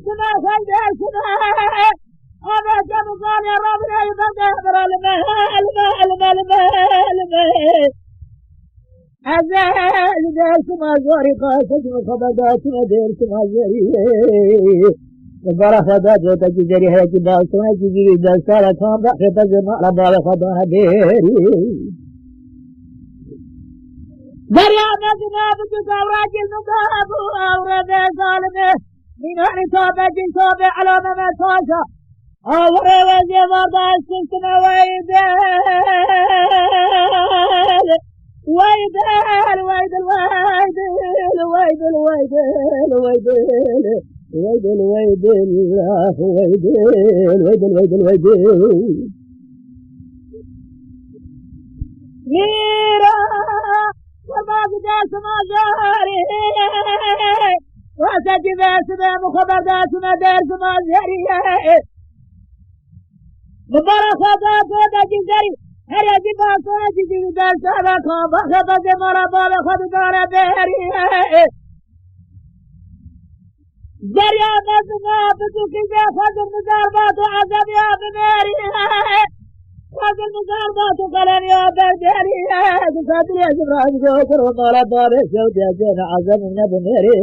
سما خيدر سما أنا جم قال يا رب لا يبدر الماء أزال دار سما زوري قاسد مخبدات ودير سما زوري برا خدات وتجري هيك بالسنا جيجي دسالة كان بحث زمان ربا خدها ديري دريا نجنا بجزا وراجل مقاب أورد ظالمه من أهل توبة جن توبة على من توجه أورد وجه مرضى السلطنة ويدال ويدال ويدال ويدال ويدال ويدال ويدال ويدال ويدال ويدال ميرا وما قداس ما جاري وسجد اسمه مخبر داسمه دارس ما جاري مباركات ودا جزري هر يجب أن تجد دارس على كم خبز مرا بال خد دار بهري جريا نزنا بتوكي خد مزاربات وعذاب يا بميري خد المزاربات وقلن يا برداري تقدر يا جبران جوكر وقال باري شوت يا جن عذاب من بميري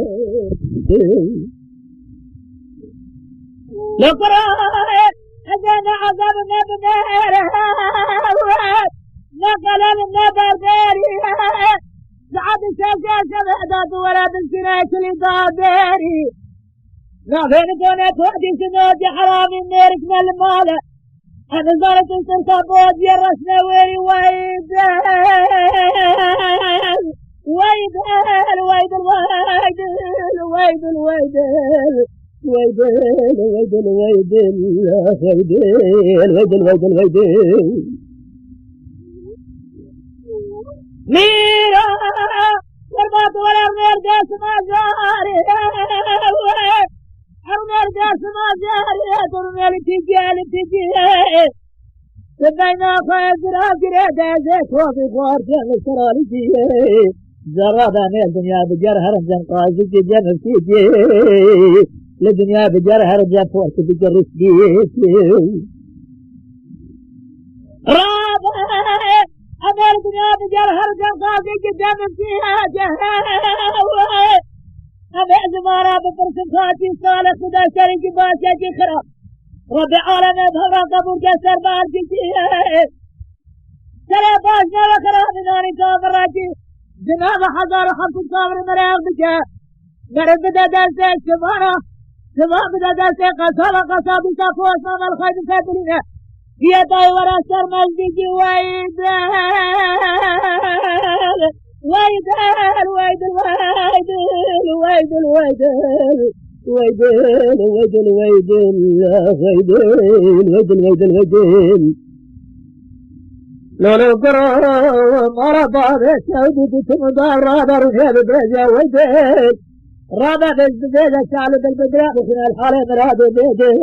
لقرا أجن عذاب من بميري نقلن من برداري سعد شاكا شبهدات ولا بالسناك لداداري نافين كونك وحدي سنوج حرام النيرك من المال أنا زارت السلطة بود يرسنا ويري ويدال ويدال ويدال ويدال ويدال ويدال ويدال ويدال ميرا ورباط والأرمير جاس ما جاري أرمير جاس ما جاري أرمير تجي سبينا خيز راجري دازيك وفي فورتي مسترالي جي زرابة من الدنيا بجر هرمزن قازي جنب تيجي للدنيا بجر هرمزن فورتي بجر رسدي رابع أمير الدنيا بجر هرمزن قازي جنب تيجي أمير زمارة بفرسن خاتي صالح خدا شريك باشا جي خراب رب العالمين بهرا قبول كسر بالجيجي سرى باشنا وخراب ناري كامر راجي جناب حزار خمس كامر مريض بجا مرد بدا دلسي شبانا شباب بدا دلسي قصابة قصابي شافوس مام الخيب سابلين هي داي ورا سر مجدي ويدال ويدال ويدال ويدال ويدال ويدل ويدل ويدل ويدل ويدل ويدل لولو قرام مرضى بسعود تمضار رابر وخيب بيجا ويدل رابر بيجا شعل بالبدراء بخنا الحالة مراد بيدل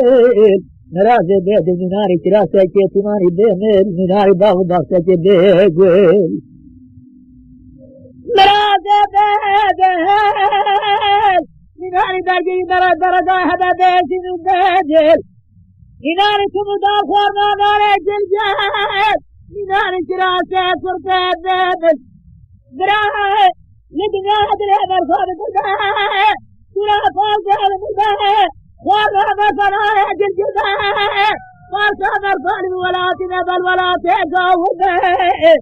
مراد بيدل مناري كراسة كيتماني بيمل مناري باغ باغسة بيجل مراد بيدل مناري درجي درجة هذا بيتي من دجل مناري تمضى خورنا ناري جلجل مناري كراسة فرقة بيبل براء لدنيا هدري مرصاد بالباء كرا فالسة بالباء خورنا مرصاد جلجل فالسة مرصاد بولاتنا بالولاتنا وباء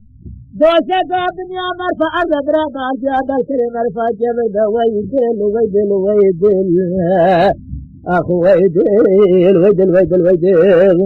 دوسة الدنيا مرفع الزبرة مرجع بسر مرفع جبل ويدل ويدل ويدل أخو ويدل ويدل ويدل ويدل